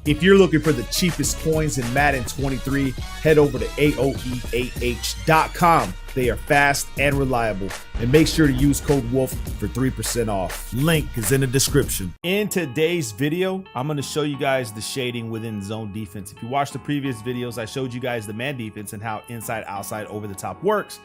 If you're looking for the cheapest coins in Madden 23, head over to AOEAH.com. They are fast and reliable. And make sure to use code WOLF for 3% off. Link is in the description. In today's video, I'm going to show you guys the shading within zone defense. If you watched the previous videos, I showed you guys the man defense and how inside, outside, over the top works.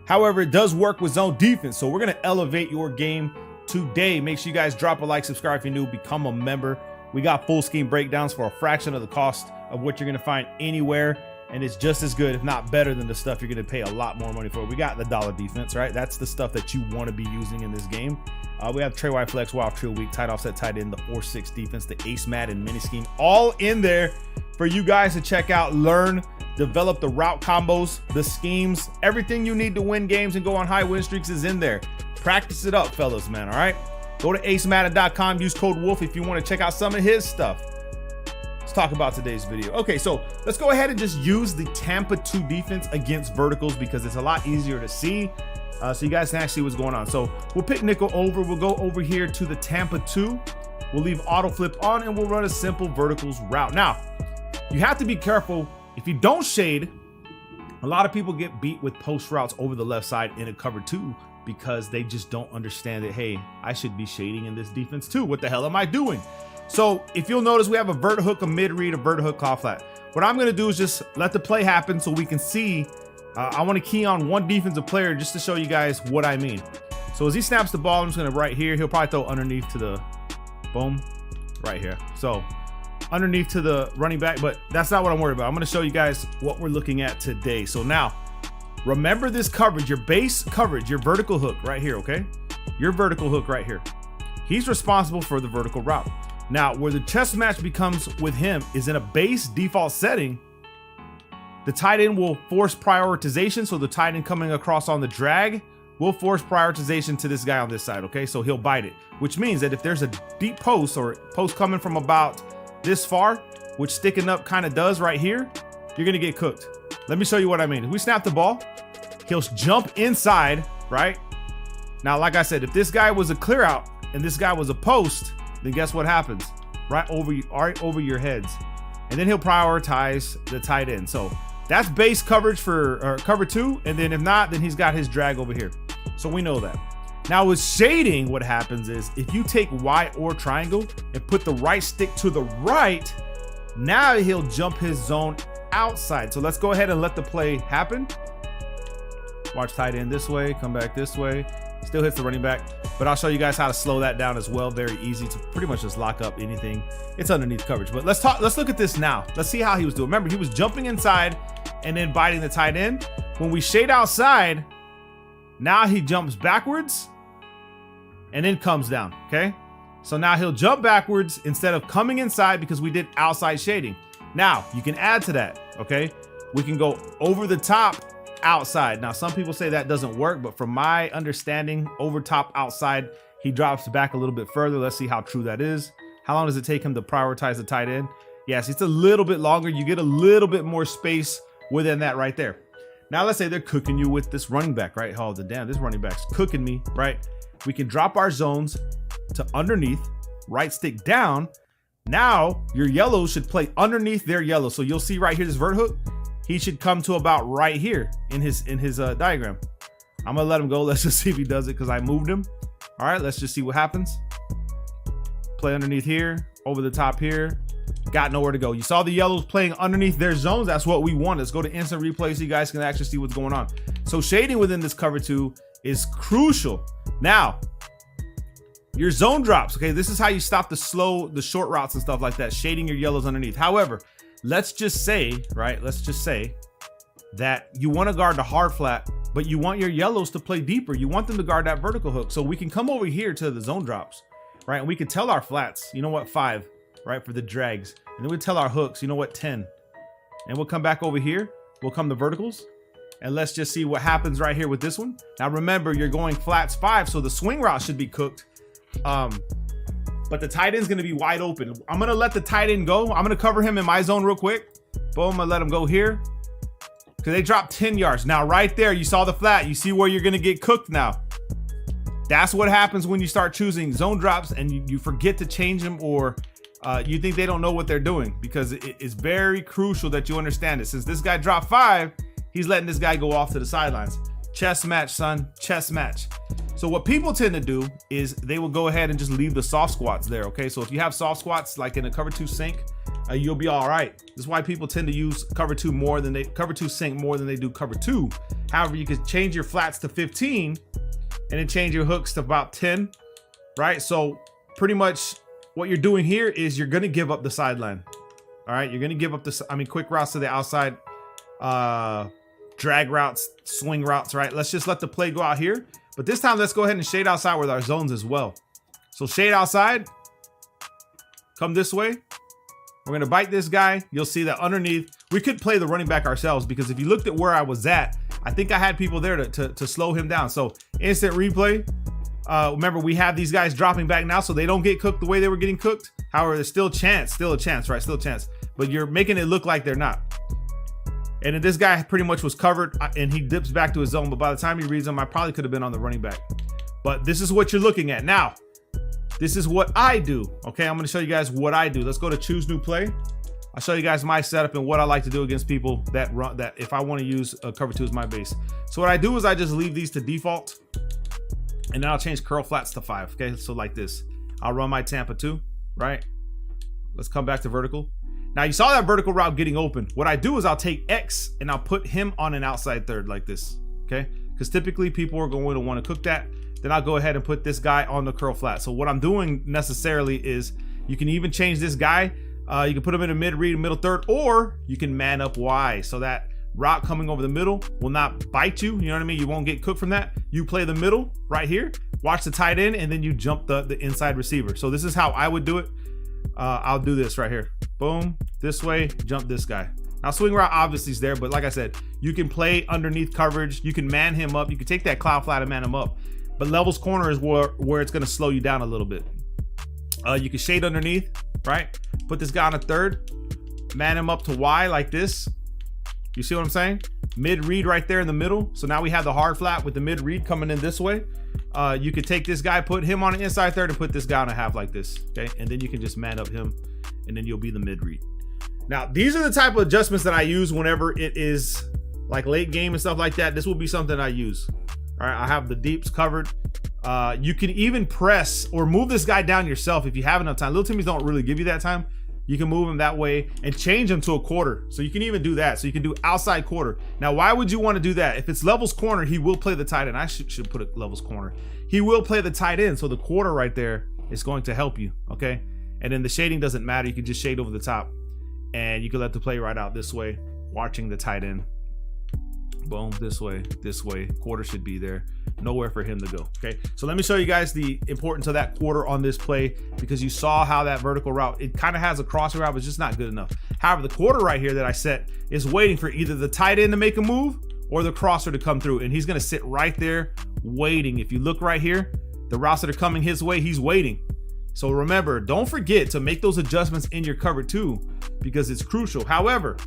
However, it does work with zone defense. So we're going to elevate your game today. Make sure you guys drop a like, subscribe if you're new, become a member. We got full scheme breakdowns for a fraction of the cost of what you're going to find anywhere. And it's just as good, if not better, than the stuff you're going to pay a lot more money for. We got the dollar defense, right? That's the stuff that you want to be using in this game. We have Trey Wide Flex, Wild Trill Week, tight offset, tight end, the 4-6 defense, the Ace Madden mini scheme, all in there for you guys to check out, learn, develop the route combos, the schemes, everything you need to win games and go on high win streaks is in there. Practice it up, fellas, man. All right. Go to acemadden.com, use code WOLF if you want to check out some of his stuff. Let's talk about today's video. Okay, so let's go ahead and just use the Tampa 2 defense against verticals because it's a lot easier to see. So you guys can actually see what's going on. So we'll pick nickel over. We'll go over here to the Tampa 2. We'll leave auto flip on and we'll run a simple verticals route. Now, you have to be careful. If you don't shade, a lot of people get beat with post routes over the left side in a cover 2 because they just don't understand that, hey, I should be shading in this defense too. What the hell am I doing? So if you'll notice, we have a vert hook, a mid read, a vert hook, claw flat. What I'm going to do is just let the play happen so we can see. I want to key on one defensive player just to show you guys what I mean. So as he snaps the ball, I'm just going to right here. He'll probably throw underneath to the boom right here. So underneath to the running back, but that's not what I'm worried about. I'm going to show you guys what we're looking at today. So now remember this coverage, your base coverage, your vertical hook right here. Okay. Your vertical hook right here. He's responsible for the vertical route. Now, where the chess match becomes with him is in a base default setting. The tight end will force prioritization. So the tight end coming across on the drag will force prioritization to this guy on this side. Okay, so he'll bite it, which means that if there's a deep post or post coming from about this far, which sticking up kind of does right here, you're going to get cooked. Let me show you what I mean. If we snap the ball, he'll jump inside, right? Now, like I said, if this guy was a clear out and this guy was a post, then guess what happens? Right over your heads. And then he'll prioritize the tight end. So that's base coverage for cover 2. And then if not, then he's got his drag over here. So we know that. Now with shading, what happens is if you take Y or triangle and put the right stick to the right, now he'll jump his zone outside. So let's go ahead and let the play happen. Watch tight end this way, come back this way. Still hits the running back, but I'll show you guys how to slow that down as well. Very easy to pretty much just lock up anything. It's underneath coverage, but let's look at this now. Let's see how he was doing. Remember, he was jumping inside and then biting the tight end. When we shade outside, now he jumps backwards and then comes down, okay? So now he'll jump backwards instead of coming inside because we did outside shading. Now you can add to that, okay? We can go over the top outside. Now some people say that doesn't work, but from my understanding, over top outside, he drops back a little bit further. Let's see how true that is. How long does it take him to prioritize the tight end? Yes, it's a little bit longer. You get a little bit more space within that right there. Now let's say they're cooking you with this running back, right? Oh, damn, this running back's cooking me, right? We can drop our zones to underneath, right stick down. Now your yellow should play underneath their yellow. So you'll see right here, this vert hook, he should come to about right here in his diagram. I'm gonna let him go. Let's just see if he does it because I moved him. All right, let's just see what happens. Play underneath here, over the top here. Got nowhere to go. You saw the yellows playing underneath their zones. That's what we want. Let's go to instant replay so you guys can actually see what's going on. So shading within this cover 2 is crucial. Now, your zone drops. Okay, this is how you stop the short routes and stuff like that. Shading your yellows underneath. However, let's just say, right? Let's just say that you want to guard the hard flat, but you want your yellows to play deeper. You want them to guard that vertical hook. So we can come over here to the zone drops, right? And we can tell our flats, you know what, 5, right? For the drags. And then we tell our hooks, you know what, 10. And we'll come back over here. We'll come to verticals. And let's just see what happens right here with this one. Now remember, you're going flats 5, so the swing route should be cooked. But the tight end's gonna be wide open. I'm gonna let the tight end go. I'm gonna cover him in my zone real quick. Boom, I'm gonna let him go here. Cause they dropped 10 yards. Now right there, you saw the flat. You see where you're gonna get cooked now. That's what happens when you start choosing zone drops and you forget to change them, or you think they don't know what they're doing, because it's very crucial that you understand it. Since this guy dropped 5, he's letting this guy go off to the sidelines. Chess match, son, chess match. So what people tend to do is they will go ahead and just leave the soft squats there, okay? So if you have soft squats like in a cover 2 sink, you'll be all right. This is why people tend to use cover 2 sink more than they do cover 2. However, you can change your flats to 15 and then change your hooks to about 10, right? So pretty much what you're doing here is you're gonna give up the sideline. All right, you're gonna give up quick routes to the outside, drag routes, swing routes, right? Let's just let the play go out here. But this time, let's go ahead and shade outside with our zones as well. So shade outside, come this way. We're gonna bite this guy. You'll see that underneath, we could play the running back ourselves, because if you looked at where I was at, I think I had people there to slow him down. So instant replay. Remember, we have these guys dropping back now, so they don't get cooked the way they were getting cooked. However, there's still a chance, right? Still a chance, but you're making it look like they're not. And then this guy pretty much was covered, and he dips back to his zone. But by the time he reads them, I probably could have been on the running back. But this is what you're looking at. Now, this is what I do. Okay, I'm going to show you guys what I do. Let's go to choose new play. I'll show you guys my setup and what I like to do against people that run, that if I want to use cover 2 as my base. So what I do is I just leave these to default, and then I'll change curl flats to 5. Okay, so like this. I'll run my Tampa 2, right? Let's come back to vertical. Now you saw that vertical route getting open. What I do is I'll take X and I'll put him on an outside third like this, okay? Because typically people are going to want to cook that. Then I'll go ahead and put this guy on the curl flat. So what I'm doing necessarily is you can even change this guy. You can put him in a mid read, middle third, or you can man up Y, so that route coming over the middle will not bite you. You know what I mean? You won't get cooked from that. You play the middle right here, watch the tight end, and then you jump the inside receiver. So this is how I would do it. I'll do this right here. Boom, this way, jump this guy. Now swing route obviously is there, but like I said, you can play underneath coverage. You can man him up. You can take that cloud flat and man him up. But levels corner is where it's gonna slow you down a little bit. You can shade underneath, right? Put this guy on a third, man him up to Y like this. You see what I'm saying? Mid read right there in the middle. So now we have the hard flat with the mid read coming in this way. You could take this guy, put him on an inside third, and put this guy on a half like this, okay? And then you can just man up him, and then you'll be the mid read. Now, these are the type of adjustments that I use whenever it is like late game and stuff like that. This will be something I use. All right, I have the deeps covered. You can even press or move this guy down yourself if you have enough time. Little Timmies don't really give you that time. You can move him that way and change him to a quarter. So you can even do that. So you can do outside quarter. Now, why would you want to do that? If it's levels corner, he will play the tight end. I should put it levels corner. He will play the tight end. So the quarter right there is going to help you, okay? And then the shading doesn't matter. You can just shade over the top, and you can let the play right out this way, watching the tight end. Boom, this way, quarter should be there. Nowhere for him to go, okay? So let me show you guys the importance of that quarter on this play, because you saw how that vertical route, it kind of has a crosser route, but it's just not good enough. However, the quarter right here that I set is waiting for either the tight end to make a move or the crosser to come through, and he's gonna sit right there waiting. If you look right here, the routes that are coming his way, he's waiting. So remember, don't forget to make those adjustments in your cover too, because it's crucial. However,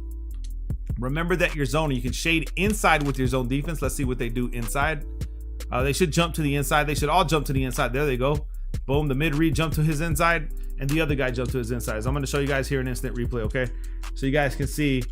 remember that your zone, you can shade inside with your zone defense. Let's see what they do inside. They should jump to the inside. They should all jump to the inside. There they go. Boom, the mid read jumped to his inside, and the other guy jumped to his inside. So I'm gonna show you guys here an instant replay, okay? So you guys can see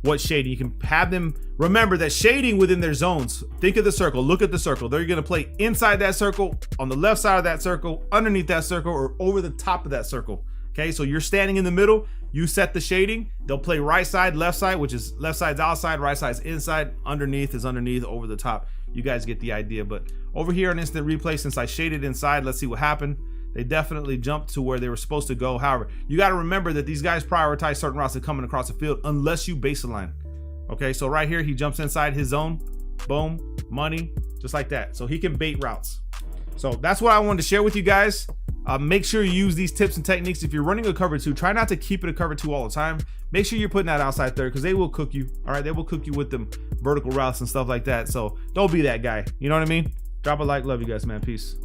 what shading. You can have them, remember that shading within their zones. Think of the circle, look at the circle. They're gonna play inside that circle, on the left side of that circle, underneath that circle, or over the top of that circle. Okay, so you're standing in the middle, you set the shading, they'll play right side, left side, which is left side's outside, right side's inside, underneath is underneath, over the top. You guys get the idea. But over here on instant replay, since I shaded inside, let's see what happened. They definitely jumped to where they were supposed to go. However, you got to remember that these guys prioritize certain routes that coming across the field unless you base align. Okay, so right here, he jumps inside his zone, boom, money, just like that. So he can bait routes. So that's what I wanted to share with you guys. Make sure you use these tips and techniques. If you're running a cover 2, try not to keep it a cover 2 all the time. Make sure you're putting that outside third, because they will cook you. All right, they will cook you with them vertical routes and stuff like that. So don't be that guy. You know what I mean? Drop a like. Love you guys, man. Peace.